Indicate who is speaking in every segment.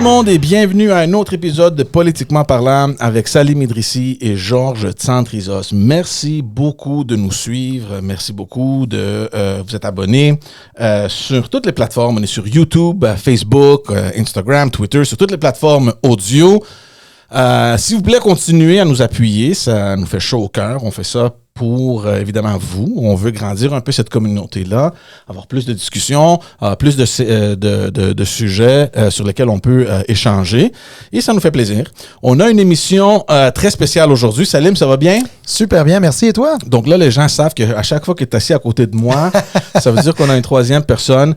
Speaker 1: monde et bienvenue à un autre épisode de Politiquement parlant avec Salim Idrissi et Georges Tsantrizos. Merci beaucoup de nous suivre. Merci beaucoup de vous être abonnés sur toutes les plateformes. On est sur YouTube, Facebook, Instagram, Twitter, sur toutes les plateformes audio. S'il vous plaît, continuez à nous appuyer. Ça nous fait chaud au cœur. On fait ça pour, évidemment, vous. On veut grandir un peu cette communauté-là, avoir plus de discussions, plus de sujets sur lesquels on peut échanger. Et ça nous fait plaisir. On a une émission très spéciale aujourd'hui. Salim, ça va bien?
Speaker 2: Super bien, merci. Et toi?
Speaker 1: Donc là, les gens savent qu'à chaque fois que tu es assis à côté de moi, ça veut dire qu'on a une troisième personne.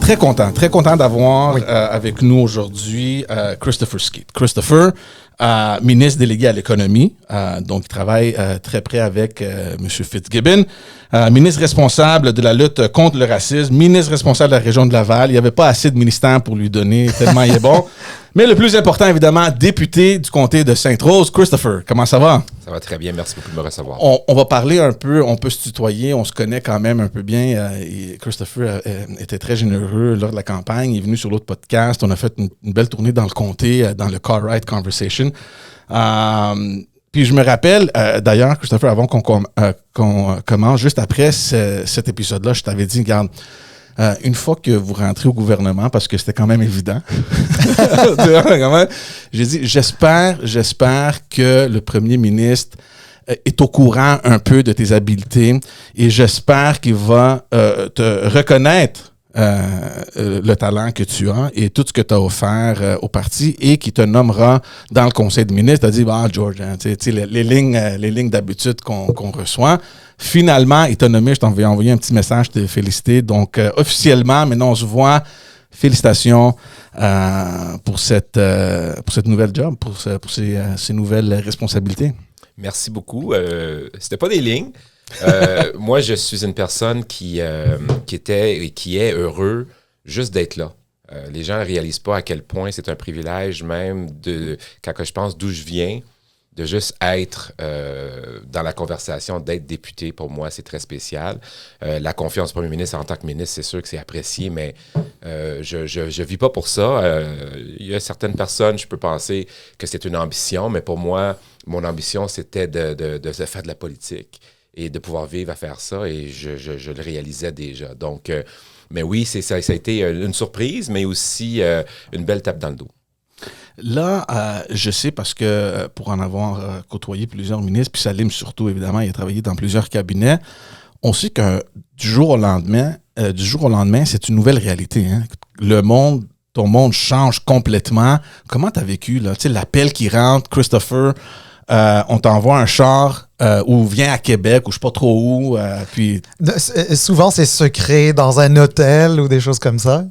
Speaker 1: Très content d'avoir avec nous aujourd'hui Christopher Skeete. Christopher, ministre délégué à l'économie, donc il travaille très près avec M. Fitzgibbon, ministre responsable de la lutte contre le racisme, ministre responsable de la région de Laval. Il n'y avait pas assez de ministères pour lui donner tellement il est bon. Mais le plus important, évidemment, député du comté de Sainte-Rose. Christopher, comment ça va?
Speaker 3: Ça va très bien, merci beaucoup de me recevoir.
Speaker 1: On va parler un peu, on peut se tutoyer, on se connaît quand même un peu bien. Et Christopher était très généreux lors de la campagne, il est venu sur l'autre podcast, on a fait une belle tournée dans le comté, dans le Car Ride Conversation. Puis je me rappelle, d'ailleurs, Christopher, avant qu'on commence, juste après cet épisode-là, je t'avais dit, regarde, une fois que vous rentrez au gouvernement, parce que c'était quand même évident, j'ai dit, j'espère que le premier ministre est au courant un peu de tes habiletés et j'espère qu'il va te reconnaître le talent que tu as et tout ce que tu as offert au parti et qui te nommera dans le conseil de ministres. Tu as dit, George, hein, les lignes d'habitude qu'on reçoit. Finalement, il t'a nommé, je t'ai envoyé un petit message, te féliciter. Donc, officiellement, maintenant, on se voit. Félicitations pour cette nouvelle job, pour ces nouvelles responsabilités.
Speaker 3: Merci beaucoup. C'était pas des lignes. Moi, je suis une personne qui était et qui est heureux juste d'être là. Les gens ne réalisent pas à quel point c'est un privilège même quand je pense d'où je viens, de juste être dans la conversation, d'être député, pour moi, c'est très spécial. La confiance du premier ministre en tant que ministre, c'est sûr que c'est apprécié, mais je vis pas pour ça. Il y a certaines personnes, je peux penser que c'est une ambition, mais pour moi, mon ambition, c'était de faire de la politique et de pouvoir vivre à faire ça, et je le réalisais déjà. Donc, mais oui, ça a été une surprise, mais aussi une belle tape dans le dos.
Speaker 1: Là, je sais parce que pour en avoir côtoyé plusieurs ministres, puis Salim surtout, évidemment, il a travaillé dans plusieurs cabinets, on sait que du jour au lendemain, c'est une nouvelle réalité. Hein? Ton monde change complètement. Comment tu as vécu, là? Tu sais, l'appel qui rentre, Christopher, on t'envoie un char ou viens à Québec ou je sais pas trop où. Puis
Speaker 2: souvent, c'est secret dans un hôtel ou des choses comme ça.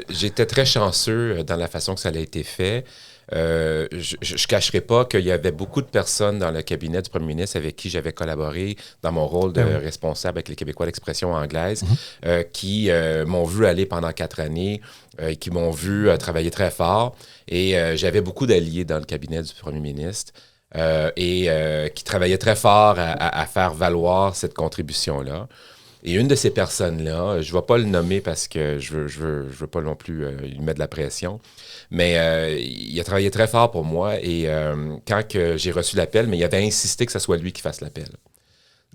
Speaker 3: J'étais très chanceux dans la façon que ça a été fait. Je cacherai pas qu'il y avait beaucoup de personnes dans le cabinet du premier ministre avec qui j'avais collaboré dans mon rôle de responsable avec les Québécois d'expression anglaise, qui m'ont vu aller pendant 4 années, qui m'ont vu travailler très fort. Et j'avais beaucoup d'alliés dans le cabinet du premier ministre qui travaillaient très fort à faire valoir cette contribution-là. Et une de ces personnes-là, je ne vais pas le nommer parce que je veux pas non plus lui mettre de la pression, mais il a travaillé très fort pour moi et quand j'ai reçu l'appel, mais il avait insisté que ce soit lui qui fasse l'appel.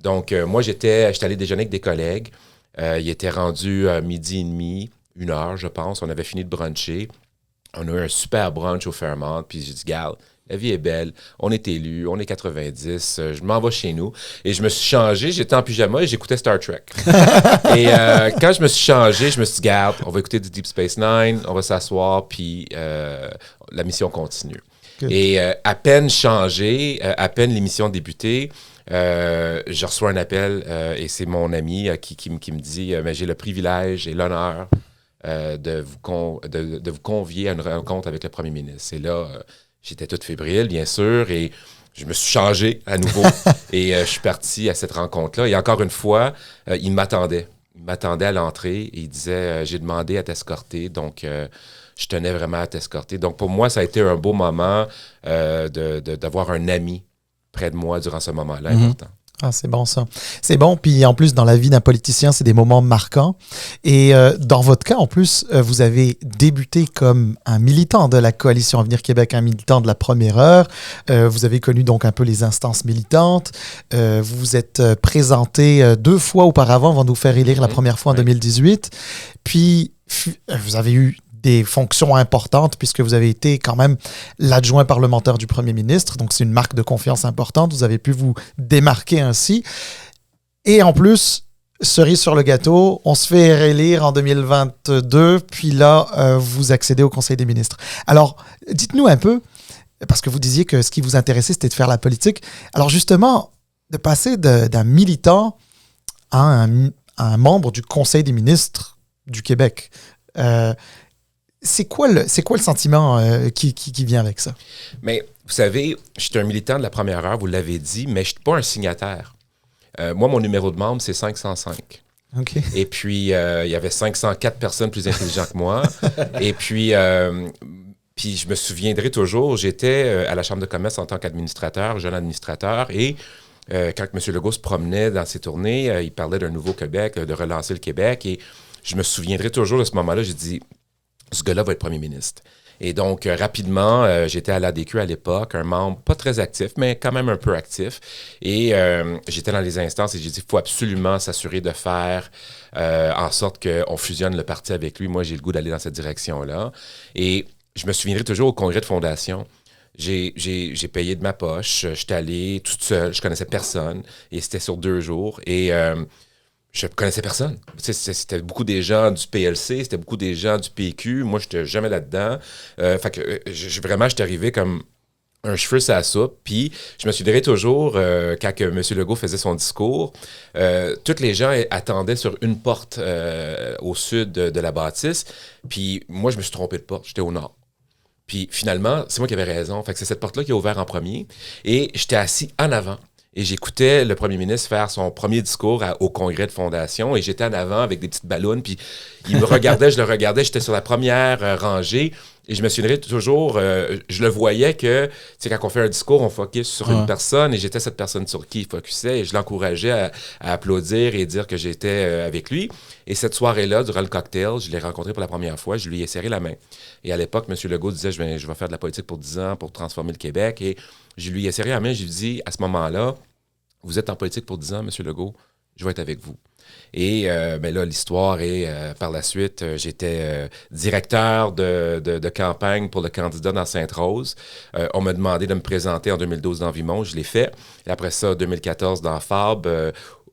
Speaker 3: Donc, moi, j'étais allé déjeuner avec des collègues. Il était rendu 12h30, 1h, je pense. On avait fini de bruncher. On a eu un super brunch au Fairmont, puis j'ai dit, garde, la vie est belle, on est élus, on est 90, je m'en vais chez nous. Et je me suis changé, j'étais en pyjama et j'écoutais Star Trek. Et quand je me suis changé, je me suis dit, garde, on va écouter du Deep Space Nine, on va s'asseoir, puis la mission continue. Good. Et à peine changé, à peine l'émission débutée, je reçois un appel et c'est mon ami qui me dit, mais j'ai le privilège et l'honneur de vous convier à une rencontre avec le premier ministre. Et là, j'étais toute fébrile, bien sûr, et je me suis changé à nouveau. Et je suis parti à cette rencontre-là. Et encore une fois, il m'attendait. Il m'attendait à l'entrée et il disait, j'ai demandé à t'escorter, donc je tenais vraiment à t'escorter. Donc pour moi, ça a été un beau moment d'avoir un ami près de moi durant ce moment-là important.
Speaker 2: Ah, c'est bon ça. C'est bon. Puis en plus, dans la vie d'un politicien, c'est des moments marquants. Et dans votre cas, en plus, vous avez débuté comme un militant de la Coalition Avenir Québec, un militant de la première heure. Vous avez connu donc un peu les instances militantes. Vous vous êtes présenté 2 fois auparavant avant de vous faire élire la première fois en 2018. Puis, vous avez eu des fonctions importantes puisque vous avez été quand même l'adjoint parlementaire du premier ministre. Donc, c'est une marque de confiance importante. Vous avez pu vous démarquer ainsi. Et en plus, cerise sur le gâteau, on se fait réélire en 2022. Puis là, vous accédez au Conseil des ministres. Alors, dites-nous un peu, parce que vous disiez que ce qui vous intéressait, c'était de faire la politique. Alors justement, de passer d'un militant à un membre du Conseil des ministres du Québec, c'est quoi le sentiment qui vient avec ça?
Speaker 3: Mais vous savez, je suis un militant de la première heure, vous l'avez dit, mais je ne suis pas un signataire. Moi, mon numéro de membre, c'est 505.
Speaker 2: OK.
Speaker 3: Et puis, il y avait 504 personnes plus intelligentes que moi. Et puis, je me souviendrai toujours, j'étais à la Chambre de commerce en tant qu'administrateur, jeune administrateur, et quand M. Legault se promenait dans ses tournées, il parlait d'un nouveau Québec, de relancer le Québec, et je me souviendrai toujours de ce moment-là, j'ai dit, ce gars-là va être premier ministre. Et donc, rapidement, j'étais à l'ADQ à l'époque, un membre pas très actif, mais quand même un peu actif. Et j'étais dans les instances et j'ai dit, il faut absolument s'assurer de faire en sorte qu'on fusionne le parti avec lui. Moi, j'ai le goût d'aller dans cette direction-là. Et je me souviendrai toujours au congrès de fondation. J'ai payé de ma poche. J'étais allé toute seule. Je connaissais personne. Et c'était sur 2 jours. Et je connaissais personne. C'était beaucoup des gens du PLC, c'était beaucoup des gens du PQ. Moi, je n'étais jamais là-dedans. Fait que vraiment, j'étais arrivé comme un cheveu sur la soupe. Puis, je me souviendrai toujours, quand M. Legault faisait son discours, tous les gens attendaient sur une porte au sud de la bâtisse. Puis, moi, je me suis trompé de porte. J'étais au nord. Puis, finalement, c'est moi qui avais raison. Fait que c'est cette porte-là qui a ouvert en premier. Et j'étais assis en avant. Et j'écoutais le premier ministre faire son premier discours au congrès de fondation et j'étais en avant avec des petites ballons. Puis il me regardait, je le regardais, j'étais sur la première rangée et je me souviendrai toujours, je le voyais que, tu sais, quand on fait un discours, on focus sur une personne et j'étais cette personne sur qui il focusait et je l'encourageais à applaudir et dire que j'étais avec lui. Et cette soirée-là, durant le cocktail, je l'ai rencontré pour la première fois, je lui ai serré la main. Et à l'époque, M. Legault disait, je vais faire de la politique pour 10 ans pour transformer le Québec. Et je lui ai serré la main, je lui ai dit, à ce moment-là, vous êtes en politique pour 10 ans, M. Legault, je vais être avec vous. Et là, l'histoire est, par la suite, j'étais directeur de campagne pour le candidat dans Sainte-Rose. On m'a demandé de me présenter en 2012 dans Vimont, je l'ai fait. Et après ça, 2014 dans Fab.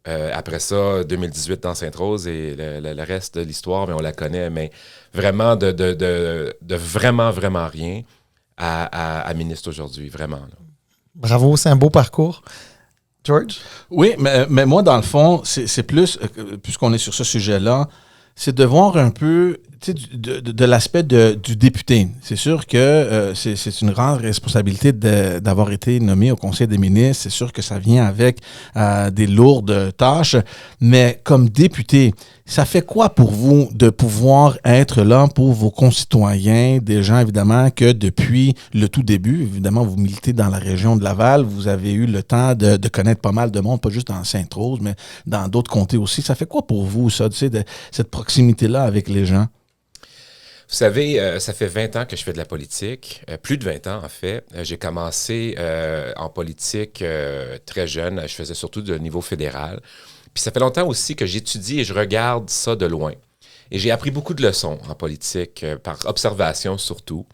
Speaker 3: Après ça, 2018 dans Sainte-Rose et le reste de l'histoire, mais on la connaît, mais vraiment de vraiment, vraiment rien à ministre aujourd'hui, vraiment. Là.
Speaker 2: Bravo, c'est un beau parcours. George?
Speaker 1: Oui, mais moi, dans le fond, c'est plus, puisqu'on est sur ce sujet-là, c'est de voir un peu de l'aspect du député. C'est sûr que c'est une grande responsabilité d'avoir été nommé au Conseil des ministres. C'est sûr que ça vient avec des lourdes tâches. Mais comme député, ça fait quoi pour vous de pouvoir être là pour vos concitoyens, des gens évidemment que depuis le tout début, évidemment vous militez dans la région de Laval, vous avez eu le temps de connaître pas mal de monde, pas juste dans Sainte-Rose, mais dans d'autres comtés aussi. Ça fait quoi pour vous, ça, tu sais, cette proximité-là avec les gens?
Speaker 3: Vous savez, ça fait 20 ans que je fais de la politique, plus de 20 ans en fait. J'ai commencé en politique très jeune, je faisais surtout de niveau fédéral. Puis ça fait longtemps aussi que j'étudie et je regarde ça de loin. Et j'ai appris beaucoup de leçons en politique, par observation surtout.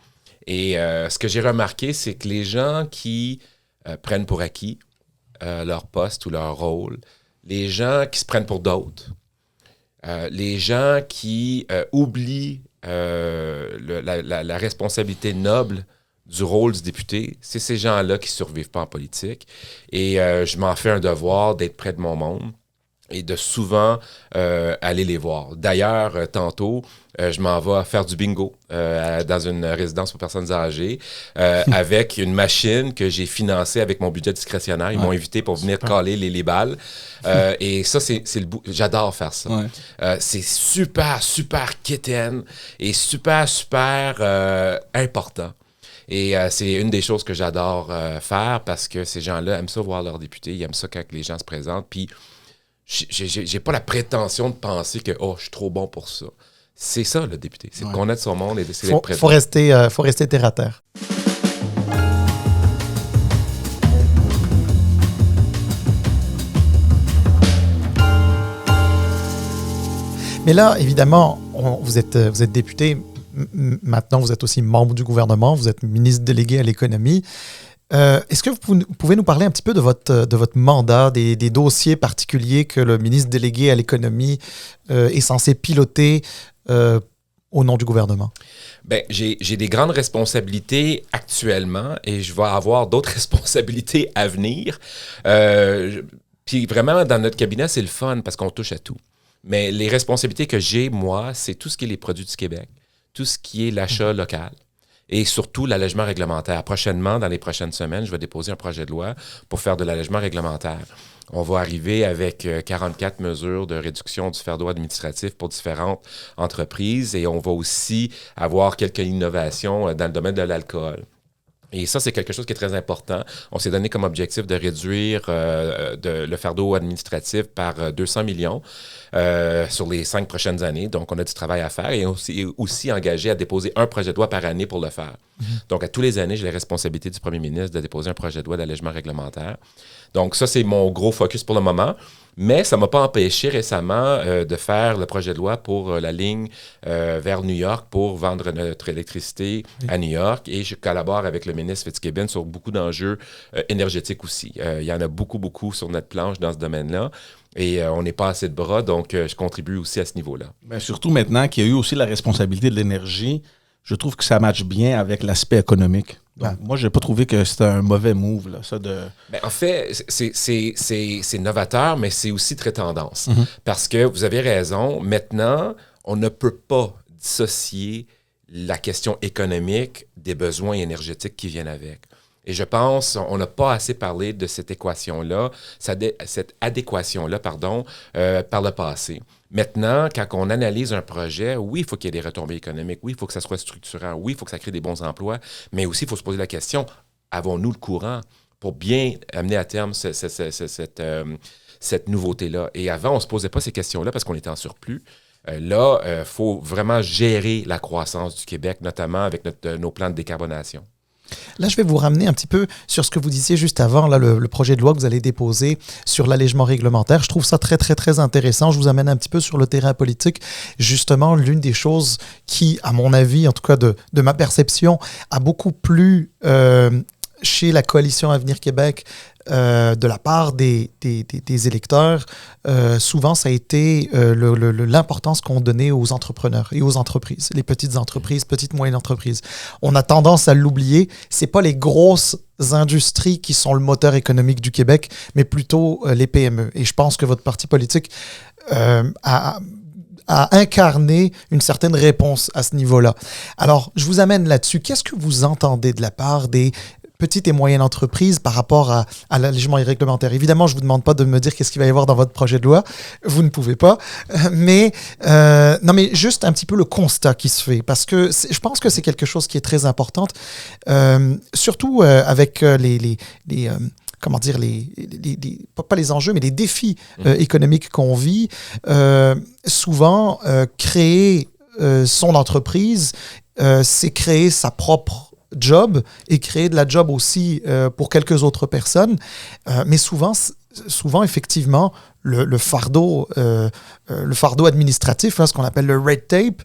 Speaker 3: Et ce que j'ai remarqué, c'est que les gens qui prennent pour acquis leur poste ou leur rôle, les gens qui se prennent pour d'autres, les gens qui oublient la responsabilité noble du rôle du député, c'est ces gens-là qui ne survivent pas en politique. Et je m'en fais un devoir d'être près de mon monde et de souvent aller les voir. D'ailleurs, tantôt, je m'en vais faire du bingo dans une résidence pour personnes âgées avec une machine que j'ai financée avec mon budget discrétionnaire. Ils m'ont invité pour venir caler les balles. Et ça, c'est le bout. J'adore faire ça. Ouais. C'est super, super quétaine et super, super important. Et c'est une des choses que j'adore faire parce que ces gens-là aiment ça voir leurs députés, ils aiment ça quand les gens se présentent. Puis, j'ai pas la prétention de penser que je suis trop bon pour ça. C'est ça, le député. C'est de connaître son monde et d'essayer d'être présent.
Speaker 2: Faut rester terre à terre. Mais là, évidemment, vous êtes député. Maintenant, vous êtes aussi membre du gouvernement. Vous êtes ministre délégué à l'économie. Est-ce que vous pouvez nous parler un petit peu de votre mandat, des dossiers particuliers que le ministre délégué à l'économie est censé piloter au nom du gouvernement?
Speaker 3: Bien, j'ai des grandes responsabilités actuellement et je vais avoir d'autres responsabilités à venir. Puis vraiment, dans notre cabinet, c'est le fun parce qu'on touche à tout. Mais les responsabilités que j'ai, moi, c'est tout ce qui est les produits du Québec, tout ce qui est l'achat local. Et surtout, l'allègement réglementaire. Prochainement, dans les prochaines semaines, je vais déposer un projet de loi pour faire de l'allègement réglementaire. On va arriver avec 44 mesures de réduction du fardeau administratif pour différentes entreprises et on va aussi avoir quelques innovations dans le domaine de l'alcool. Et ça, c'est quelque chose qui est très important. On s'est donné comme objectif de réduire le fardeau administratif par 200 millions sur les 5 prochaines années. Donc, on a du travail à faire et on s'est aussi engagé à déposer un projet de loi par année pour le faire. Donc, à tous les années, j'ai la responsabilité du premier ministre de déposer un projet de loi d'allègement réglementaire. Donc, ça, c'est mon gros focus pour le moment. Mais ça ne m'a pas empêché récemment de faire le projet de loi pour la ligne vers New York pour vendre notre électricité à New York. Et je collabore avec le ministre Fitzgibbon sur beaucoup d'enjeux énergétiques aussi. Il y en a beaucoup sur notre planche dans ce domaine-là. Et on n'est pas assez de bras, donc je contribue aussi à ce niveau-là.
Speaker 1: Bien, surtout maintenant qu'il y a eu aussi la responsabilité de l'énergie, je trouve que ça matche bien avec l'aspect économique. Donc, moi, je n'ai pas trouvé que c'était un mauvais move, là, ça de...
Speaker 3: Bien, en fait, c'est novateur, mais c'est aussi très tendance. Parce que vous avez raison, maintenant, on ne peut pas dissocier la question économique des besoins énergétiques qui viennent avec. Et je pense, on n'a pas assez parlé de cette équation-là, cette adéquation-là, par le passé. Maintenant, quand on analyse un projet, oui, il faut qu'il y ait des retombées économiques, oui, il faut que ça soit structurant, oui, il faut que ça crée des bons emplois, mais aussi, il faut se poser la question, avons-nous le courant pour bien amener à terme cette nouveauté-là? Et avant, on ne se posait pas ces questions-là parce qu'on était en surplus. Là, il faut vraiment gérer la croissance du Québec, notamment avec nos plans de décarbonation.
Speaker 2: Là, je vais vous ramener un petit peu sur ce que vous disiez juste avant, là, le projet de loi que vous allez déposer sur l'allègement réglementaire. Je trouve ça très, très, très intéressant. Je vous amène un petit peu sur le terrain politique. Justement, l'une des choses qui, à mon avis, en tout cas de ma perception, a beaucoup plu chez la Coalition Avenir Québec, de la part des électeurs, souvent ça a été l'importance qu'on donnait aux entrepreneurs et aux entreprises, les petites entreprises, petites moyennes entreprises. On a tendance à l'oublier. C'est pas les grosses industries qui sont le moteur économique du Québec, mais plutôt les PME. Et je pense que votre parti politique a incarné une certaine réponse à ce niveau-là. Alors, je vous amène là-dessus. Qu'est-ce que vous entendez de la part des petites et moyennes entreprises par rapport à l'allègement réglementaire? Évidemment, je ne vous demande pas de me dire qu'est-ce qu'il va y avoir dans votre projet de loi. Vous ne pouvez pas. Mais juste un petit peu le constat qui se fait. Parce que je pense que c'est quelque chose qui est très important. Surtout avec pas les enjeux, mais les défis économiques qu'on vit. Souvent, créer son entreprise, c'est créer sa propre job et créer de la job aussi pour quelques autres personnes. Mais souvent, effectivement, le fardeau administratif, ce qu'on appelle le red tape,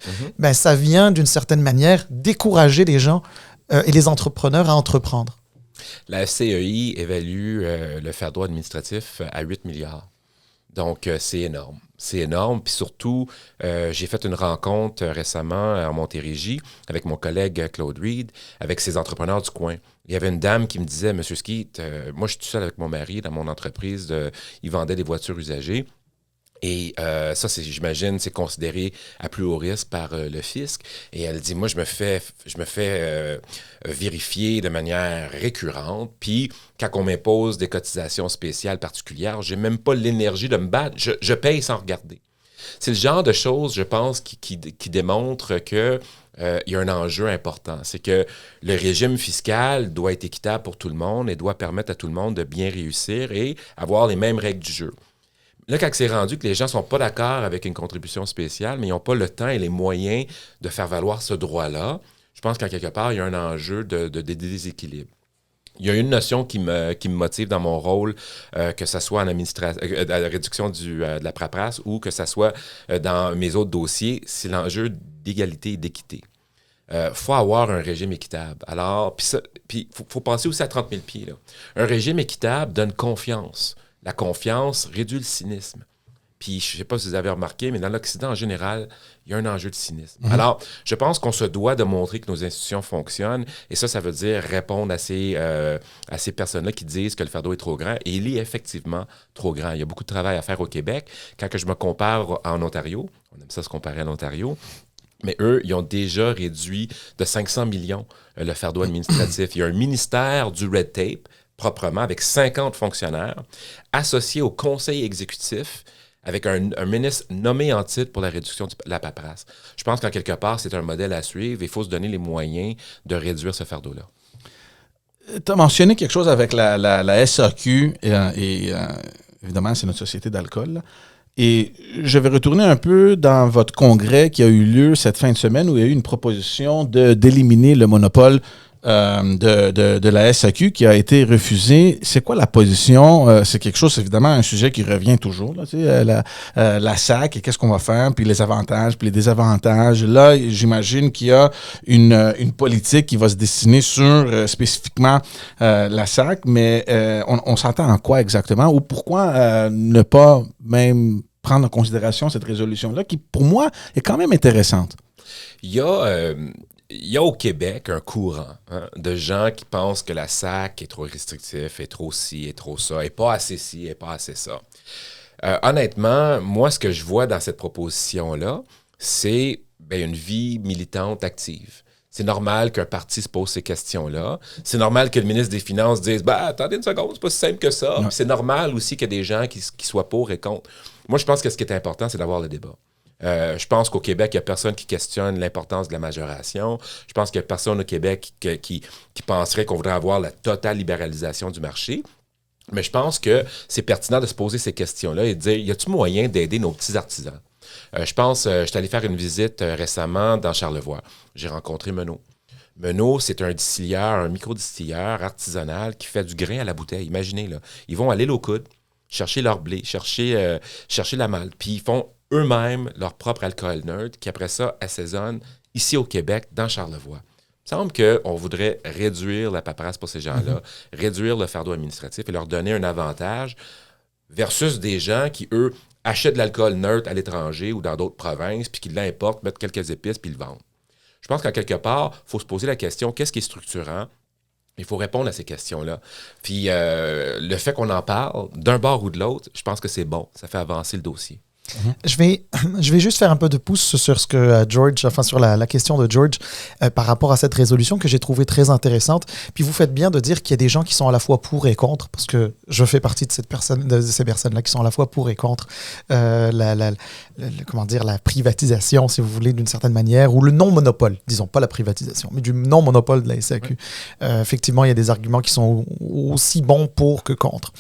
Speaker 2: ça vient d'une certaine manière décourager les gens et les entrepreneurs à entreprendre.
Speaker 3: La FCEI évalue le fardeau administratif à 8 milliards. Donc, c'est énorme. C'est énorme. Puis surtout, j'ai fait une rencontre récemment en Montérégie avec mon collègue Claude Reed, avec ses entrepreneurs du coin. Il y avait une dame qui me disait, « Monsieur Skeet, moi, je suis tout seul avec mon mari dans mon entreprise. Il vendait des voitures usagées. » Et ça, j'imagine, c'est considéré à plus haut risque par le fisc. Et elle dit, moi, je me fais vérifier de manière récurrente. Puis, quand on m'impose des cotisations spéciales particulières, j'ai même pas l'énergie de me battre. Je paye sans regarder. C'est le genre de choses, je pense, qui démontre que il y a un enjeu important. C'est que le régime fiscal doit être équitable pour tout le monde et doit permettre à tout le monde de bien réussir et avoir les mêmes règles du jeu. Là, quand c'est rendu que les gens ne sont pas d'accord avec une contribution spéciale, mais ils n'ont pas le temps et les moyens de faire valoir ce droit-là, je pense qu'en quelque part, il y a un enjeu de déséquilibre. Il y a une notion qui me motive dans mon rôle, que ce soit en administration, à la réduction de la paperasse ou que ce soit dans mes autres dossiers, c'est l'enjeu d'égalité et d'équité. Faut avoir un régime équitable. Alors, puis faut penser aussi à 30 000 pieds. Là. Un régime équitable donne confiance. La confiance réduit le cynisme. Puis, je ne sais pas si vous avez remarqué, mais dans l'Occident, en général, il y a un enjeu de cynisme. Mm-hmm. Alors, je pense qu'on se doit de montrer que nos institutions fonctionnent. Et ça veut dire répondre à ces personnes-là qui disent que le fardeau est trop grand. Et il est effectivement trop grand. Il y a beaucoup de travail à faire au Québec. Quand je me compare en Ontario, on aime ça se comparer à l'Ontario, mais eux, ils ont déjà réduit de 500 millions le fardeau administratif. Il y a un ministère du Red Tape, proprement, avec 50 fonctionnaires, associés au conseil exécutif, avec un ministre nommé en titre pour la réduction de la paperasse. Je pense qu'en quelque part, c'est un modèle à suivre. Il faut se donner les moyens de réduire ce fardeau-là.
Speaker 1: Tu as mentionné quelque chose avec la SAQ, et évidemment, c'est notre société d'alcool, là. Et je vais retourner un peu dans votre congrès qui a eu lieu cette fin de semaine où il y a eu une proposition d'éliminer le monopole de la SAQ qui a été refusée. C'est quoi la position? C'est quelque chose, évidemment, un sujet qui revient toujours, là, tu sais, la SAQ et qu'est-ce qu'on va faire, puis les avantages, puis les désavantages. Là, j'imagine qu'il y a une politique qui va se dessiner sur spécifiquement la SAQ, mais on s'entend en quoi exactement? Ou pourquoi ne pas même prendre en considération cette résolution-là qui, pour moi, est quand même intéressante?
Speaker 3: Il y a au Québec un courant de gens qui pensent que la SAQ est trop restrictif, est trop ci, est trop ça, est pas assez ci, est pas assez ça. Honnêtement, moi, ce que je vois dans cette proposition-là, c'est une vie militante active. C'est normal qu'un parti se pose ces questions-là. C'est normal que le ministre des Finances dise « attendez une seconde, c'est pas si simple que ça. » C'est normal aussi qu'il y ait des gens qui soient pour et contre. Moi, je pense que ce qui est important, c'est d'avoir le débat. Je pense qu'au Québec, il n'y a personne qui questionne l'importance de la majoration. Je pense qu'il n'y a personne au Québec qui penserait qu'on voudrait avoir la totale libéralisation du marché. Mais je pense que c'est pertinent de se poser ces questions-là et de dire, y a-t-il moyen d'aider nos petits artisans? Je suis allé faire une visite récemment dans Charlevoix. J'ai rencontré Menot. Menot, c'est un distilleur, un micro-distilleur artisanal qui fait du grain à la bouteille. Imaginez, là. Ils vont à l'île aux coudes, chercher leur blé, chercher la malte, puis ils font eux-mêmes leur propre alcool neutre qui, après ça, assaisonnent ici au Québec, dans Charlevoix. Il me semble qu'on voudrait réduire la paperasse pour ces gens-là, réduire le fardeau administratif et leur donner un avantage versus des gens qui, eux, achètent de l'alcool neutre à l'étranger ou dans d'autres provinces, puis qui l'importent, mettent quelques épices, puis le vendent. Je pense qu'en quelque part, il faut se poser la question, qu'est-ce qui est structurant? Il faut répondre à ces questions-là. Puis le fait qu'on en parle, d'un bord ou de l'autre, je pense que c'est bon. Ça fait avancer le dossier.
Speaker 2: Je vais juste faire un peu de pouce sur ce que sur la question de George par rapport à cette résolution que j'ai trouvée très intéressante. Puis vous faites bien de dire qu'il y a des gens qui sont à la fois pour et contre, parce que je fais partie de ces personnes-là qui sont à la fois pour et contre la privatisation, si vous voulez, d'une certaine manière, ou le non-monopole, disons pas la privatisation, mais du non-monopole de la SAQ. Oui. Effectivement, il y a des arguments qui sont aussi bons pour que contre.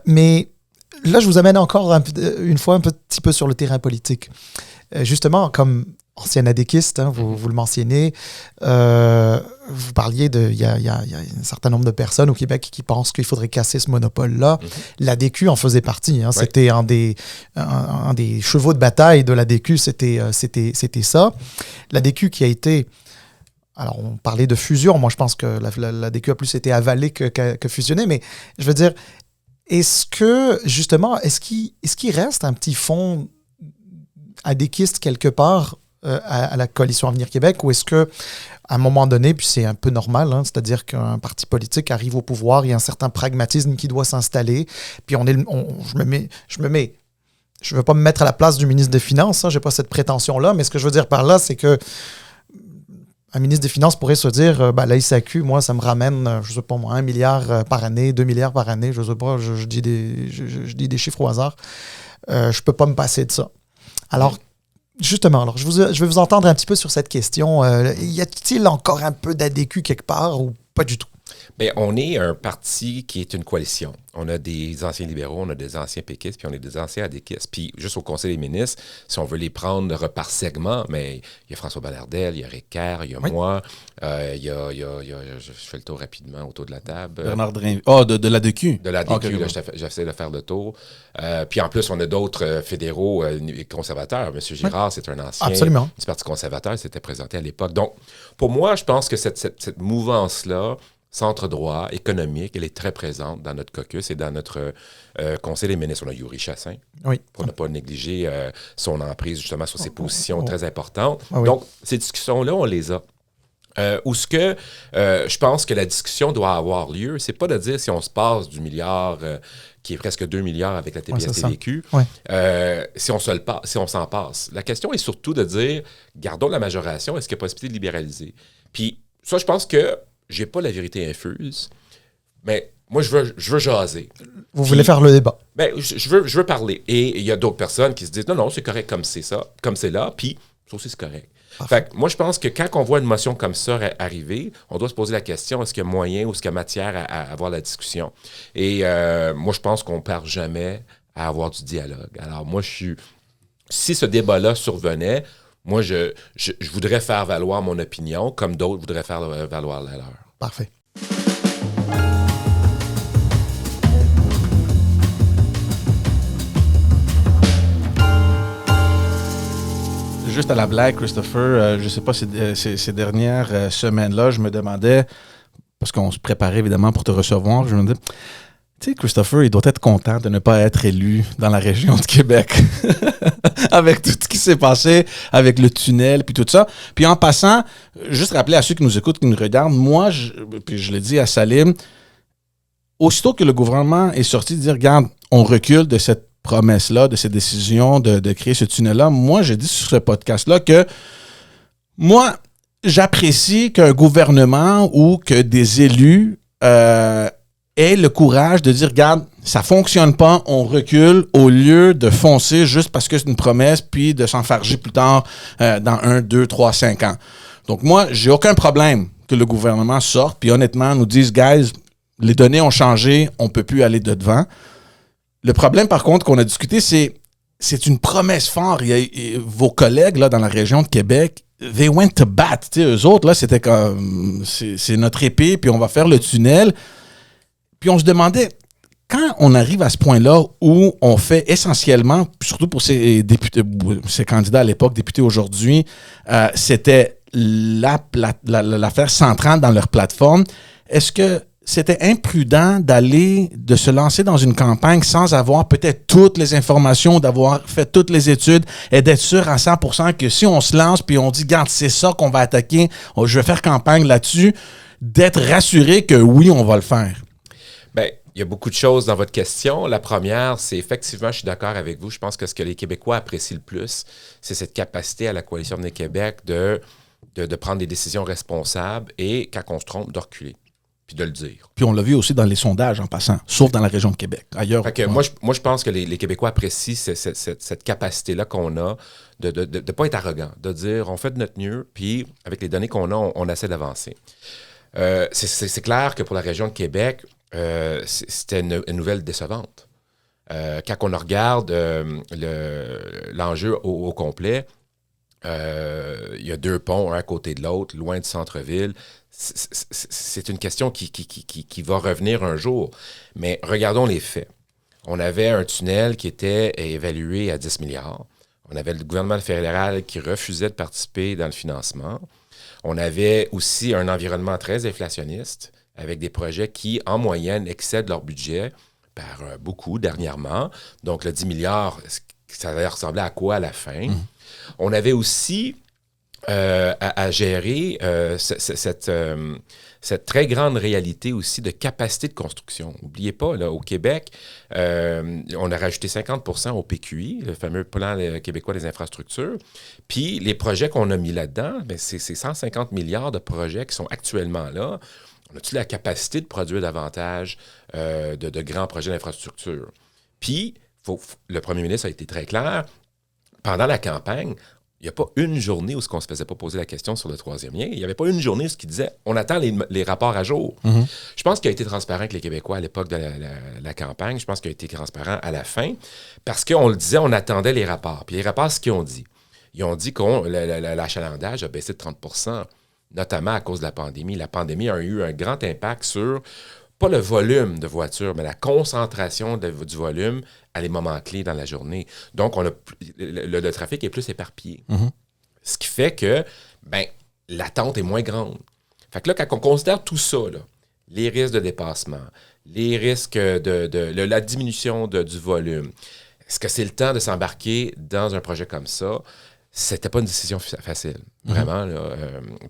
Speaker 2: Mais là, je vous amène encore une fois un petit peu sur le terrain politique. Justement, comme ancien adéquiste, vous le mentionnez, vous parliez il y a un certain nombre de personnes au Québec qui pensent qu'il faudrait casser ce monopole-là. L'ADQ en faisait partie. Ouais. C'était un des chevaux de bataille de l'ADQ, c'était ça. L'ADQ qui a été... Alors, on parlait de fusion. Moi, je pense que l'ADQ a plus été avalée que fusionnée, mais je veux dire... Est-ce qu'il reste un petit fond adéquiste quelque part à la Coalition Avenir Québec, ou est-ce qu'à un moment donné, puis c'est un peu normal, c'est-à-dire qu'un parti politique arrive au pouvoir, il y a un certain pragmatisme qui doit s'installer, puis je ne veux pas me mettre à la place du ministre des Finances, je n'ai pas cette prétention-là, mais ce que je veux dire par là, c'est que un ministre des Finances pourrait se dire, la SAQ, moi, ça me ramène, je sais pas moi, 1 milliard par année, 2 milliards par année, je sais pas, je dis des chiffres au hasard. Je peux pas me passer de ça. Alors, Justement, alors je vais vous entendre un petit peu sur cette question. Y a-t-il encore un peu d'ADQ quelque part ou pas du tout?
Speaker 3: Bien, on est un parti qui est une coalition. On a des anciens libéraux, on a des anciens péquistes, puis on a des anciens adéquistes. Puis juste au Conseil des ministres, si on veut les prendre par segment, mais il y a François Bonnardel, il y a Ricard, il y a moi, il y a, je fais le tour rapidement autour de la table.
Speaker 1: Bernard Drinville. Oh, de l'ADQ.
Speaker 3: De l'ADQ, j'essaie de faire le tour. Puis en plus, on a d'autres fédéraux conservateurs. M. Girard, c'est un ancien du Parti conservateur, il s'était présenté à l'époque. Donc, pour moi, je pense que cette mouvance-là, centre-droit, économique, elle est très présente dans notre caucus et dans notre Conseil des ministres. On a Yuri Chassin, pour ne pas négliger son emprise justement sur ses positions très importantes. Donc, ces discussions-là, on les a. Où ce que je pense que la discussion doit avoir lieu, c'est pas de dire si on se passe du milliard qui est presque 2 milliards avec la TPS-TVQ, si on s'en passe. La question est surtout de dire, gardons la majoration, est-ce qu'il y a possibilité de libéraliser? Puis ça, je pense que j'ai pas la vérité infuse, mais moi, je veux jaser.
Speaker 2: Vous voulez faire le débat?
Speaker 3: Ben, je veux parler. Et il y a d'autres personnes qui se disent, non, c'est correct comme c'est ça, comme c'est là, puis ça aussi, c'est correct. Fait que moi, je pense que quand on voit une motion comme ça arriver, on doit se poser la question, est-ce qu'il y a moyen ou est-ce qu'il y a matière à avoir la discussion? Et moi, je pense qu'on ne perd jamais à avoir du dialogue. Alors moi, si ce débat-là survenait, moi, je voudrais faire valoir mon opinion, comme d'autres voudraient faire valoir la leur.
Speaker 2: Parfait.
Speaker 1: Juste à la blague, Christopher, je ne sais pas, ces dernières semaines-là, je me demandais, parce qu'on se préparait évidemment pour te recevoir, je me disais, tu sais, Christopher, il doit être content de ne pas être élu dans la région de Québec. Avec tout ce qui s'est passé, avec le tunnel, puis tout ça. Puis en passant, juste rappeler à ceux qui nous écoutent, qui nous regardent, moi, puis je l'ai dit à Salim, aussitôt que le gouvernement est sorti de dire, regarde, on recule de cette promesse-là, de cette décision de créer ce tunnel-là, moi, j'ai dit sur ce podcast-là que moi, j'apprécie qu'un gouvernement ou que des élus aient le courage de dire, regarde, ça fonctionne pas, on recule, au lieu de foncer juste parce que c'est une promesse, puis de s'enfarger plus tard dans 1, 2, 3, 5 ans. Donc moi, j'ai aucun problème que le gouvernement sorte, puis honnêtement, nous dise, guys, les données ont changé, on peut plus aller de devant. Le problème, par contre, qu'on a discuté, c'est une promesse forte. Vos collègues là, dans la région de Québec, they went to bat. Eux autres, là, c'était comme, c'est notre épée, puis on va faire le tunnel. Puis on se demandait, quand on arrive à ce point-là où on fait essentiellement, surtout pour ces députés, ces candidats à l'époque, députés aujourd'hui, c'était l'affaire centrale dans leur plateforme, est-ce que c'était imprudent de se lancer dans une campagne sans avoir peut-être toutes les informations, d'avoir fait toutes les études et d'être sûr à 100% que si on se lance puis on dit, regarde, c'est ça qu'on va attaquer, je vais faire campagne là-dessus, d'être rassuré que oui, on va le faire?
Speaker 3: Bien, il y a beaucoup de choses dans votre question. La première, c'est effectivement, je suis d'accord avec vous. Je pense que ce que les Québécois apprécient le plus, c'est cette capacité à la Coalition Avenir Québec de prendre des décisions responsables et, quand on se trompe, de reculer. Puis de le dire.
Speaker 1: Puis on l'a vu aussi dans les sondages en passant, sauf dans la région de Québec. Ailleurs.
Speaker 3: Fait que moi, je pense que les Québécois apprécient cette capacité-là qu'on a de ne pas être arrogant, de dire on fait de notre mieux, puis avec les données qu'on a, on essaie d'avancer. C'est clair que pour la région de Québec, c'était une nouvelle décevante. Quand on regarde l'enjeu au complet, il y a 2 ponts, un à côté de l'autre, loin du centre-ville. C'est une question qui va revenir un jour. Mais regardons les faits. On avait un tunnel qui était évalué à 10 milliards. On avait le gouvernement fédéral qui refusait de participer dans le financement. On avait aussi un environnement très inflationniste avec des projets qui, en moyenne, excèdent leur budget par beaucoup dernièrement. Donc, le 10 milliards, ça allait ressembler à quoi à la fin? On avait aussi à gérer cette très grande réalité aussi de capacité de construction. N'oubliez pas, là, au Québec, on a rajouté 50% au PQI, le fameux plan québécois des infrastructures. Puis les projets qu'on a mis là-dedans, ben, c'est 150 milliards de projets qui sont actuellement là. On a-t-il la capacité de produire davantage de grands projets d'infrastructure? Puis, le premier ministre a été très clair. Pendant la campagne, Il n'y a pas une journée où on ne se faisait pas poser la question sur le troisième lien. Il n'y avait pas une journée où ce qui disait on attend les rapports à jour. Je pense qu'il a été transparent avec les Québécois à l'époque de la campagne. Je pense qu'il a été transparent à la fin parce qu'on le disait, on attendait les rapports. Puis les rapports, ce qu'ils ont dit? Ils ont dit que l'achalandage a baissé de 30 %, notamment à cause de la pandémie. La pandémie a eu un grand impact sur, pas le volume de voitures, mais la concentration du volume à les moments clés dans la journée. Donc, le trafic est plus éparpillé. Ce qui fait que l'attente est moins grande. Fait que là, quand on considère tout ça, là, les risques de dépassement, les risques de la diminution du volume, est-ce que c'est le temps de s'embarquer dans un projet comme ça? C'était pas une décision facile, vraiment. Là.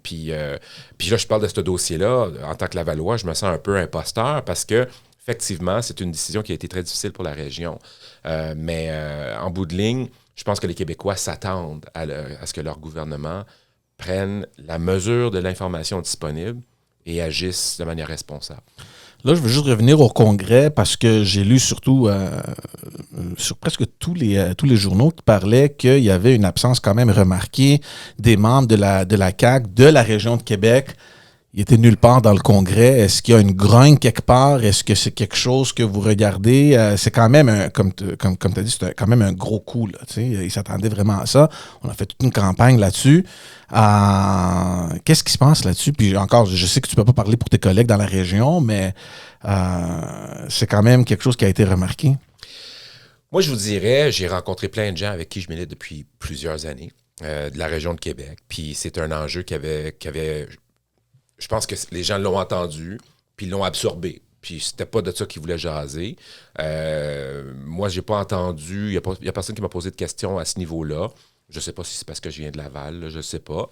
Speaker 3: Puis là, je parle de ce dossier-là. En tant que Lavallois, je me sens un peu imposteur parce que, effectivement, c'est une décision qui a été très difficile pour la région. Mais en bout de ligne, je pense que les Québécois s'attendent à ce que leur gouvernement prenne la mesure de l'information disponible et agisse de manière responsable.
Speaker 1: Là, je veux juste revenir au Congrès parce que j'ai lu surtout sur presque tous les journaux qui parlaient qu'il y avait une absence quand même remarquée des membres de la CAQ, de la région de Québec. Ils étaient nulle part dans le Congrès. Est-ce qu'il y a une grogne quelque part? Est-ce que c'est quelque chose que vous regardez? C'est quand même, comme tu as dit, c'est quand même un gros coup. Là, ils s'attendaient vraiment à ça. On a fait toute une campagne là-dessus. Qu'est-ce qui se passe là-dessus? Puis encore, je sais que tu ne peux pas parler pour tes collègues dans la région, mais c'est quand même quelque chose qui a été remarqué.
Speaker 3: Moi, je vous dirais, j'ai rencontré plein de gens avec qui je milite depuis plusieurs années de la région de Québec. Puis c'est un enjeu qui avait je pense que les gens l'ont entendu, puis l'ont absorbé. Puis c'était pas de ça qu'ils voulaient jaser. Moi, j'ai pas entendu, il y a personne qui m'a posé de questions à ce niveau-là. Je sais pas si c'est parce que je viens de Laval, là, je sais pas.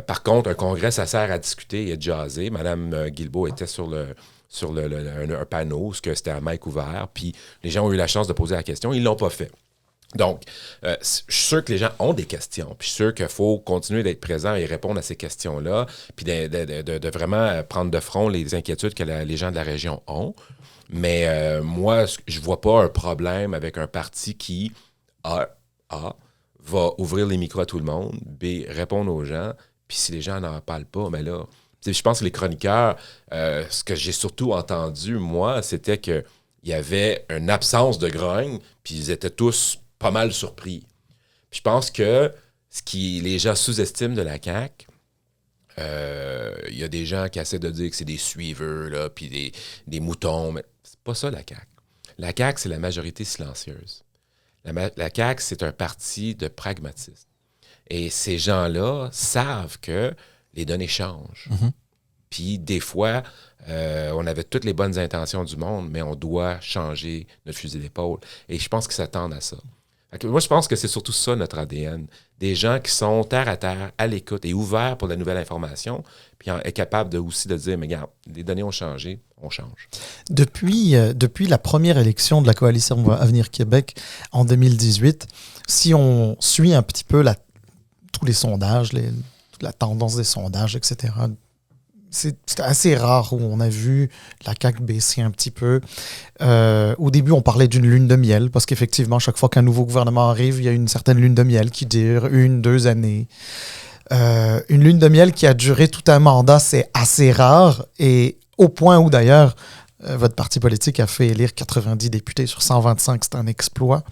Speaker 3: Par contre, un congrès, ça sert à discuter et à jaser. Madame Guilbeault était sur un panneau, c'était à mic ouvert, puis les gens ont eu la chance de poser la question, ils l'ont pas fait. Donc, je suis sûr que les gens ont des questions, puis je suis sûr qu'il faut continuer d'être présent et répondre à ces questions-là, puis de vraiment prendre de front les inquiétudes que les gens de la région ont. Mais moi, je vois pas un problème avec un parti qui, A, va ouvrir les micros à tout le monde, B, répondre aux gens, puis si les gens n'en parlent pas, mais là, je pense que les chroniqueurs, ce que j'ai surtout entendu, moi, c'était qu'il y avait une absence de grogne, puis ils étaient tous pas mal surpris. Puis je pense que les gens sous-estiment de la CAQ, il y a des gens qui essaient de dire que c'est des suiveurs, là, puis des moutons, mais c'est pas ça la CAQ. La CAQ, c'est la majorité silencieuse. La CAQ, c'est un parti de pragmatisme. Et ces gens-là savent que les données changent. Puis des fois, on avait toutes les bonnes intentions du monde, mais on doit changer notre fusil d'épaule. Et je pense qu'ils s'attendent à ça. Moi, je pense que c'est surtout ça, notre ADN. Des gens qui sont terre à terre, à l'écoute et ouverts pour la nouvelle information, puis est capable aussi de dire, mais regarde, les données ont changé, on change.
Speaker 2: Depuis la première élection de la Coalition Avenir Québec en 2018, si on suit un petit peu tous les sondages, la tendance des sondages, etc., c'est assez rare où on a vu la CAQ baisser un petit peu. Au début, on parlait d'une lune de miel, parce qu'effectivement, chaque fois qu'un nouveau gouvernement arrive, il y a une certaine lune de miel qui dure 1-2 années. Une lune de miel qui a duré tout un mandat, c'est assez rare, et au point où d'ailleurs, votre parti politique a fait élire 90 députés sur 125, c'est un exploit.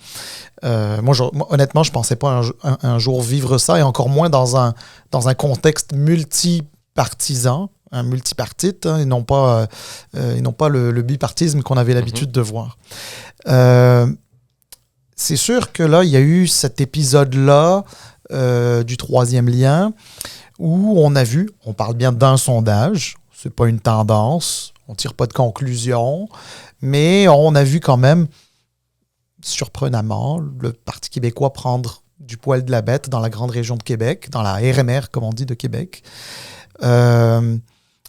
Speaker 2: Moi, honnêtement, je ne pensais pas un jour vivre ça, et encore moins dans un contexte multipartisan, un multipartite, et non pas le bipartisme qu'on avait l'habitude de voir. C'est sûr que là, il y a eu cet épisode-là du troisième lien où on parle bien d'un sondage, c'est pas une tendance, on tire pas de conclusion, mais on a vu quand même, surprenamment, le Parti québécois prendre du poil de la bête dans la grande région de Québec, dans la RMR, comme on dit, de Québec.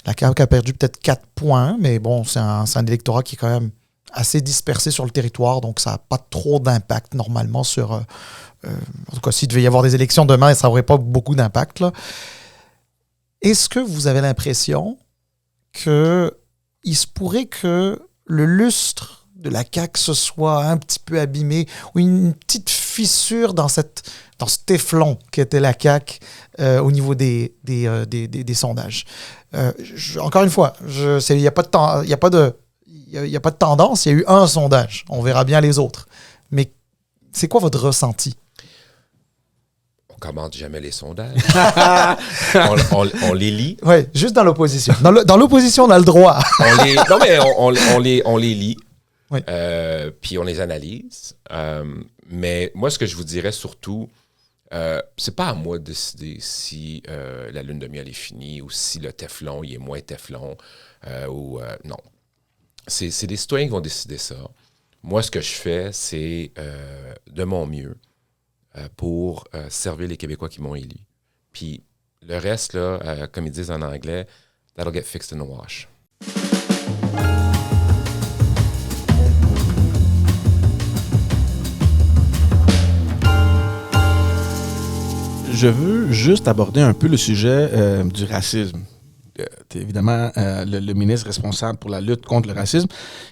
Speaker 2: La CAQ a perdu peut-être 4 points, mais bon, c'est un électorat qui est quand même assez dispersé sur le territoire, donc ça n'a pas trop d'impact normalement sur... en tout cas, s'il devait y avoir des élections demain, ça n'aurait pas beaucoup d'impact, là. Est-ce que vous avez l'impression qu'il se pourrait que le lustre de la CAQ se soit un petit peu abîmé, ou une petite fissure dans cette dans ce téflon qu'était la CAQ au niveau des sondages. Encore une fois, il n'y a pas de tendance, il y a eu un sondage. On verra bien les autres. Mais c'est quoi votre ressenti?
Speaker 3: On commente jamais les sondages. on les lit.
Speaker 2: Oui, juste dans l'opposition. Dans l'opposition, on a le droit.
Speaker 3: On les lit.
Speaker 2: Oui.
Speaker 3: Puis on les analyse. Mais moi, ce que je vous dirais surtout, c'est pas à moi de décider si la lune de miel est finie ou si le téflon il est moins téflon. Non. C'est des citoyens qui vont décider ça. Moi, ce que je fais, c'est de mon mieux pour servir les Québécois qui m'ont élu. Puis le reste, là, comme ils disent en anglais, that'll get fixed in the wash.
Speaker 1: Je veux juste aborder un peu le sujet du racisme. Évidemment, le ministre responsable pour la lutte contre le racisme.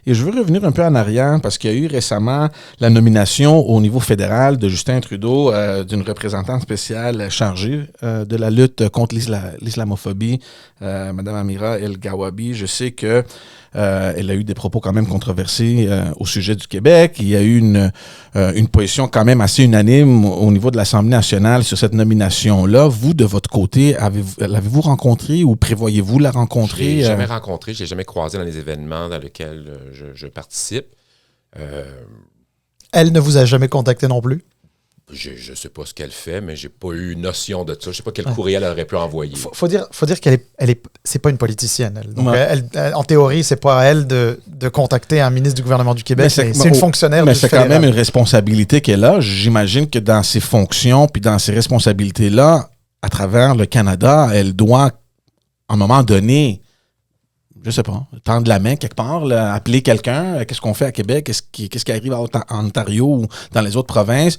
Speaker 1: Et je veux revenir un peu en arrière parce qu'il y a eu récemment la nomination au niveau fédéral de Justin Trudeau d'une représentante spéciale chargée de la lutte contre l'islamophobie, Mme Amira El-Gawabi. Je sais que elle a eu des propos quand même controversés au sujet du Québec. Il y a eu une position quand même assez unanime au niveau de l'Assemblée nationale sur cette nomination-là. Vous, de votre côté, l'avez-vous rencontrée ou prévoyez-vous la rencontrer?
Speaker 3: Je ne l'ai jamais rencontrée, je ne l'ai jamais croisée dans les événements dans lesquels je participe.
Speaker 2: Elle ne vous a jamais contacté non plus?
Speaker 3: Je ne sais pas ce qu'elle fait, mais j'ai pas eu notion de ça. Je ne sais pas quel courriel elle aurait pu envoyer.
Speaker 2: Faut dire qu'elle c'est pas une politicienne. Elle. Donc en théorie, c'est pas à elle de contacter un ministre du gouvernement du Québec. C'est une fonctionnaire.
Speaker 1: Mais c'est quand même une responsabilité qu'elle a. J'imagine que dans ses fonctions puis dans ses responsabilités-là, à travers le Canada, elle doit, à un moment donné, je sais pas, tendre la main quelque part, là, appeler quelqu'un. Qu'est-ce qu'on fait à Québec? Qu'est-ce qui arrive en Ontario ou dans les autres provinces?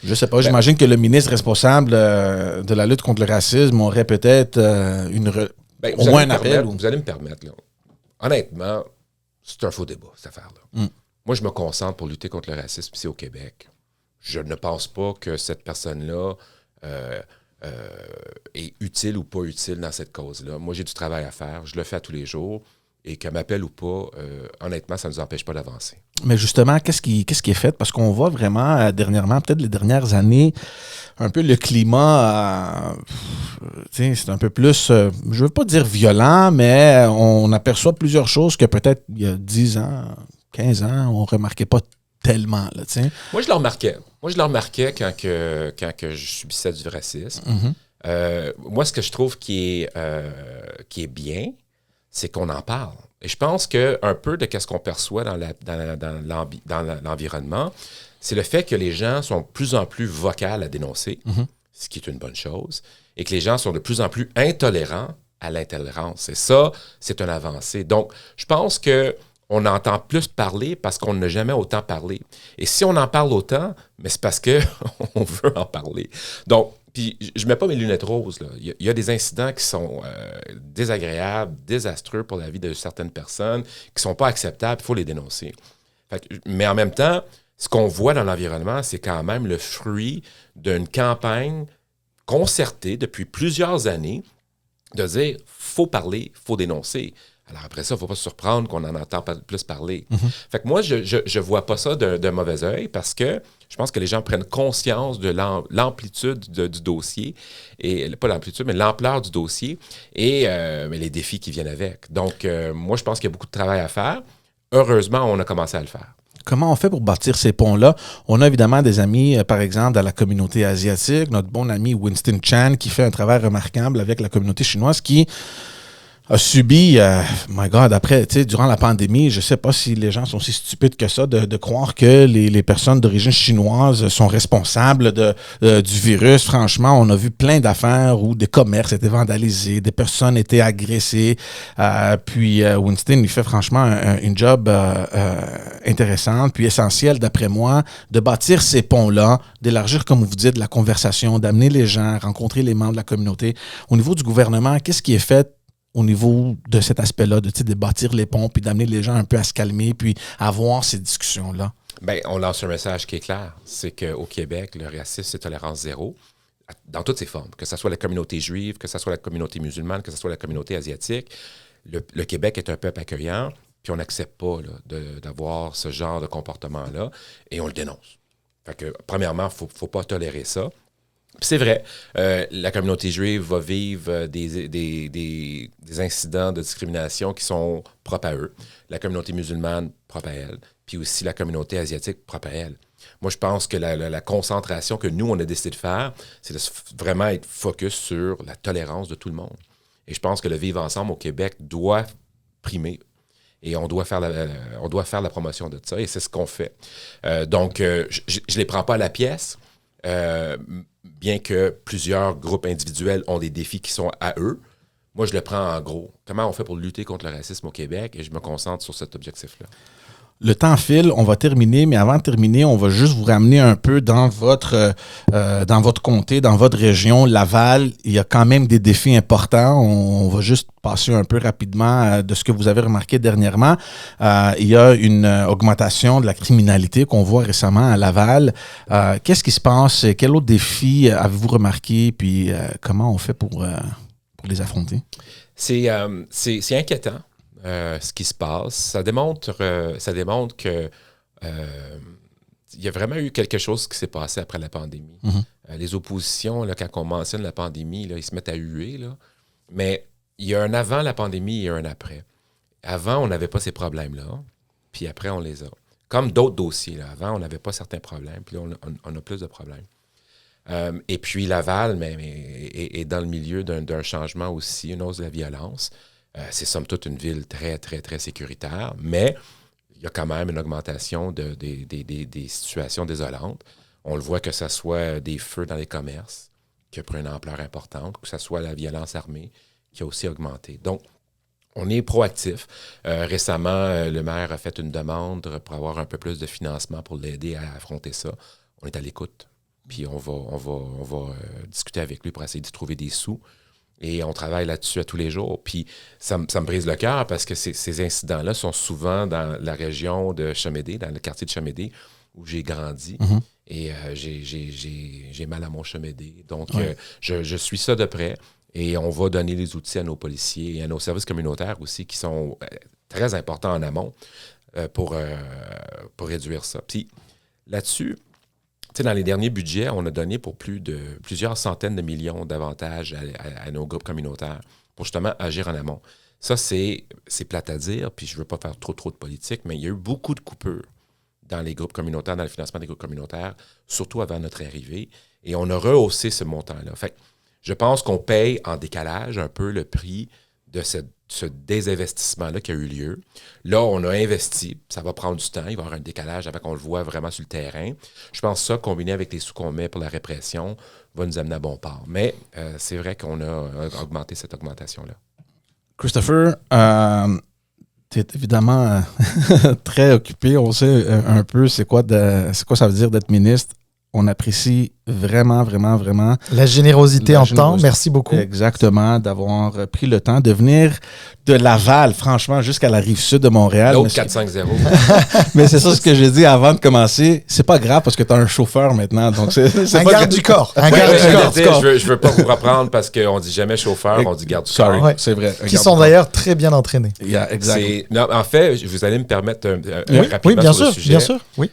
Speaker 1: Je sais pas, j'imagine que le ministre responsable de la lutte contre le racisme aurait peut-être au moins un appel.
Speaker 3: Vous allez me permettre, là. Honnêtement, c'est un faux débat, cette affaire-là. Moi, je me concentre pour lutter contre le racisme ici au Québec. Je ne pense pas que cette personne-là est utile ou pas utile dans cette cause-là. Moi, j'ai du travail à faire, je le fais à tous les jours. Et qu'elle m'appelle ou pas, honnêtement, ça ne nous empêche pas d'avancer.
Speaker 1: Mais justement, qu'est-ce qui est fait? Parce qu'on voit vraiment, dernièrement, peut-être les dernières années, un peu le climat, c'est un peu plus, je ne veux pas dire violent, mais on aperçoit plusieurs choses que peut-être il y a 10 ans, 15 ans, on ne remarquait pas tellement. Là,
Speaker 3: Moi, je le remarquais. Quand je subissais du racisme. Moi, ce que je trouve qui est bien, c'est qu'on en parle. Et je pense qu'un peu de ce qu'on perçoit dans l'environnement, c'est le fait que les gens sont de plus en plus vocales à dénoncer, ce qui est une bonne chose, et que les gens sont de plus en plus intolérants à l'intolérance. Et ça, c'est une avancée. Donc, je pense qu'on entend plus parler parce qu'on n'a jamais autant parlé. Et si on en parle autant, mais c'est parce qu'on veut en parler. Donc, puis je ne mets pas mes lunettes roses. Là. Il y a des incidents qui sont désagréables, désastreux pour la vie de certaines personnes, qui ne sont pas acceptables, il faut les dénoncer. Mais en même temps, ce qu'on voit dans l'environnement, c'est quand même le fruit d'une campagne concertée depuis plusieurs années de dire « faut parler, faut dénoncer ». Alors après ça, il ne faut pas se surprendre qu'on en entend plus parler. Fait que moi, je ne vois pas ça d'un mauvais œil parce que je pense que les gens prennent conscience de l'amplitude du dossier, et pas l'amplitude, mais l'ampleur du dossier et les défis qui viennent avec. Donc, moi, je pense qu'il y a beaucoup de travail à faire. Heureusement, on a commencé à le faire.
Speaker 1: Comment on fait pour bâtir ces ponts-là? On a évidemment des amis, par exemple, dans la communauté asiatique, notre bon ami Winston Chan qui fait un travail remarquable avec la communauté chinoise qui a subi, my God, après, tu sais, durant la pandémie, je sais pas si les gens sont si stupides que ça de croire que les personnes d'origine chinoise sont responsables du virus. Franchement, on a vu plein d'affaires où des commerces étaient vandalisés, des personnes étaient agressées. Puis Winston, il fait franchement une job intéressante, puis essentielle, d'après moi, de bâtir ces ponts-là, d'élargir, comme vous dites, la conversation, d'amener les gens, rencontrer les membres de la communauté. Au niveau du gouvernement, qu'est-ce qui est fait au niveau de cet aspect-là, de bâtir les ponts, puis d'amener les gens un peu à se calmer, puis à avoir ces discussions-là?
Speaker 3: Bien, on lance un message qui est clair. C'est qu'au Québec, le racisme, c'est tolérance zéro, dans toutes ses formes. Que ce soit la communauté juive, que ce soit la communauté musulmane, que ce soit la communauté asiatique. Le Québec est un peuple accueillant, puis on n'accepte pas là, d'avoir ce genre de comportement-là, et on le dénonce. Fait que, premièrement, il ne faut pas tolérer ça. Puis c'est vrai, la communauté juive va vivre des incidents de discrimination qui sont propres à eux. La communauté musulmane, propre à elle. Puis aussi la communauté asiatique, propre à elle. Moi, je pense que la concentration que nous, on a décidé de faire, c'est de vraiment être focus sur la tolérance de tout le monde. Et je pense que le vivre ensemble au Québec doit primer. Et on doit faire la promotion de ça. Et c'est ce qu'on fait. Donc, je ne les prends pas à la pièce. Bien que plusieurs groupes individuels ont des défis qui sont à eux, moi, je le prends en gros. Comment on fait pour lutter contre le racisme au Québec? Et je me concentre sur cet objectif-là.
Speaker 1: Le temps file, on va terminer, mais avant de terminer, on va juste vous ramener un peu dans votre comté, dans votre région, Laval. Il y a quand même des défis importants. On va juste passer un peu rapidement de ce que vous avez remarqué dernièrement. Il y a une augmentation de la criminalité qu'on voit récemment à Laval. Qu'est-ce qui se passe? Quel autre défi avez-vous remarqué? Puis comment on fait pour les affronter?
Speaker 3: C'est inquiétant. Ce qui se passe, ça démontre que il y a vraiment eu quelque chose qui s'est passé après la pandémie. Mm-hmm. Les oppositions, là, quand on mentionne la pandémie, là, ils se mettent à huer. Là. Mais il y a un avant la pandémie et un après. Avant, on n'avait pas ces problèmes-là. Puis après, on les a. Comme d'autres dossiers. Là. Avant, on n'avait pas certains problèmes. Puis là, on a plus de problèmes. Et puis Laval est dans le milieu d'un changement aussi, une hausse de la violence. C'est somme toute une ville très, très, très sécuritaire, mais il y a quand même une augmentation des situations désolantes. On le voit que ce soit des feux dans les commerces, qui a pris une ampleur importante, que ce soit la violence armée, qui a aussi augmenté. Donc, on est proactif. Récemment, le maire a fait une demande pour avoir un peu plus de financement pour l'aider à affronter ça. On est à l'écoute, puis on va discuter avec lui pour essayer de trouver des sous. Et on travaille là-dessus à tous les jours. Puis ça me brise le cœur parce que ces incidents-là sont souvent dans la région de Chamédé, dans le quartier de Chamédé, où j'ai grandi. Mm-hmm. Et j'ai mal à mon Chamédé. Donc, je suis ça de près. Et on va donner les outils à nos policiers et à nos services communautaires aussi, qui sont très importants en amont pour réduire ça. Puis là-dessus, tu sais, dans les derniers budgets, on a donné pour plusieurs centaines de millions d'avantages à nos groupes communautaires pour justement agir en amont. Ça, c'est plate à dire, puis je ne veux pas faire trop de politique, mais il y a eu beaucoup de coupures dans les groupes communautaires, dans le financement des groupes communautaires, surtout avant notre arrivée, et on a rehaussé ce montant-là. Fait que je pense qu'on paye en décalage un peu le prix de ce désinvestissement-là qui a eu lieu. Là, on a investi, ça va prendre du temps, il va y avoir un décalage avant qu'on le voit vraiment sur le terrain. Je pense que ça, combiné avec les sous qu'on met pour la répression, va nous amener à bon port. Mais c'est vrai qu'on a augmenté cette augmentation-là.
Speaker 1: Christopher, tu es évidemment très occupé. On sait un peu c'est quoi ça veut dire d'être ministre. On apprécie vraiment, vraiment, vraiment
Speaker 2: la générosité en temps. Merci beaucoup.
Speaker 1: Exactement, d'avoir pris le temps de venir de Laval, franchement, jusqu'à la rive sud de Montréal.
Speaker 3: L'autre 450.
Speaker 1: Mais c'est ça ce que j'ai dit avant de commencer. C'est pas grave parce que tu as un chauffeur maintenant. Donc c'est
Speaker 2: un garde du corps. Un garde du corps.
Speaker 3: Je veux pas vous reprendre parce qu'on dit jamais chauffeur, on dit garde du corps.
Speaker 2: Ouais.
Speaker 1: C'est vrai.
Speaker 2: Qui sont d'ailleurs très bien entraînés.
Speaker 1: Yeah, exactement.
Speaker 3: En fait, vous allez me permettre rapidement
Speaker 2: oui, bien
Speaker 3: sur
Speaker 2: sûr,
Speaker 3: le sujet.
Speaker 2: Bien sûr, oui.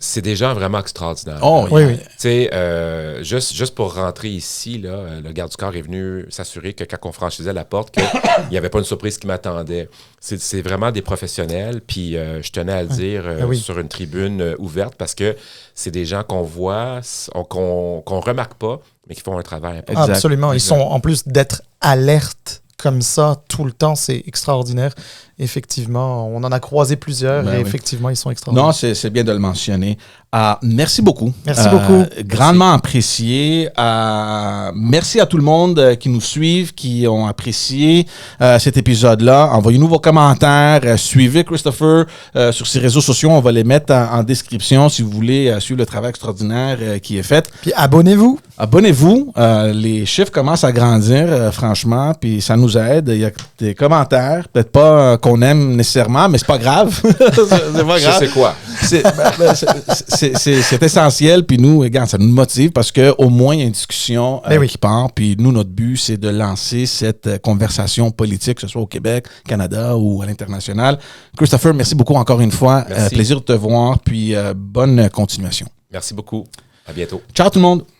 Speaker 3: C'est des gens vraiment extraordinaires.
Speaker 1: Oh,
Speaker 2: oui.
Speaker 3: Tu sais, juste pour rentrer ici, là, le garde du corps est venu s'assurer que quand on franchissait la porte, qu'il n'y avait pas une surprise qui m'attendait. C'est vraiment des professionnels, puis je tenais à le dire sur une tribune ouverte parce que c'est des gens qu'on voit, qu'on remarque pas, mais qui font un travail important.
Speaker 2: Absolument. Ils sont, en plus d'être alertes comme ça tout le temps, c'est extraordinaire. Effectivement, on en a croisé plusieurs et effectivement, ils sont extraordinaires.
Speaker 1: Non, c'est bien de le mentionner. Merci beaucoup.
Speaker 2: Merci beaucoup.
Speaker 1: Grandement apprécié. Merci à tout le monde qui nous suivent, qui ont apprécié cet épisode-là. Envoyez-nous vos commentaires. Suivez Christopher sur ses réseaux sociaux. On va les mettre en description si vous voulez suivre le travail extraordinaire qui est fait.
Speaker 2: Puis abonnez-vous.
Speaker 1: Abonnez-vous. Les chiffres commencent à grandir, franchement, puis ça nous aide. Il y a des commentaires, peut-être pas qu'on aime nécessairement, mais c'est pas grave. C'est pas grave.
Speaker 3: C'est quoi?
Speaker 1: C'est essentiel, puis nous, regarde, ça nous motive parce qu'au moins, il y a une discussion qui part, puis nous, notre but, c'est de lancer cette conversation politique, que ce soit au Québec, Canada ou à l'international. Christopher, merci beaucoup encore une fois. Plaisir de te voir, puis bonne continuation.
Speaker 3: Merci beaucoup. À bientôt.
Speaker 1: Ciao tout le monde.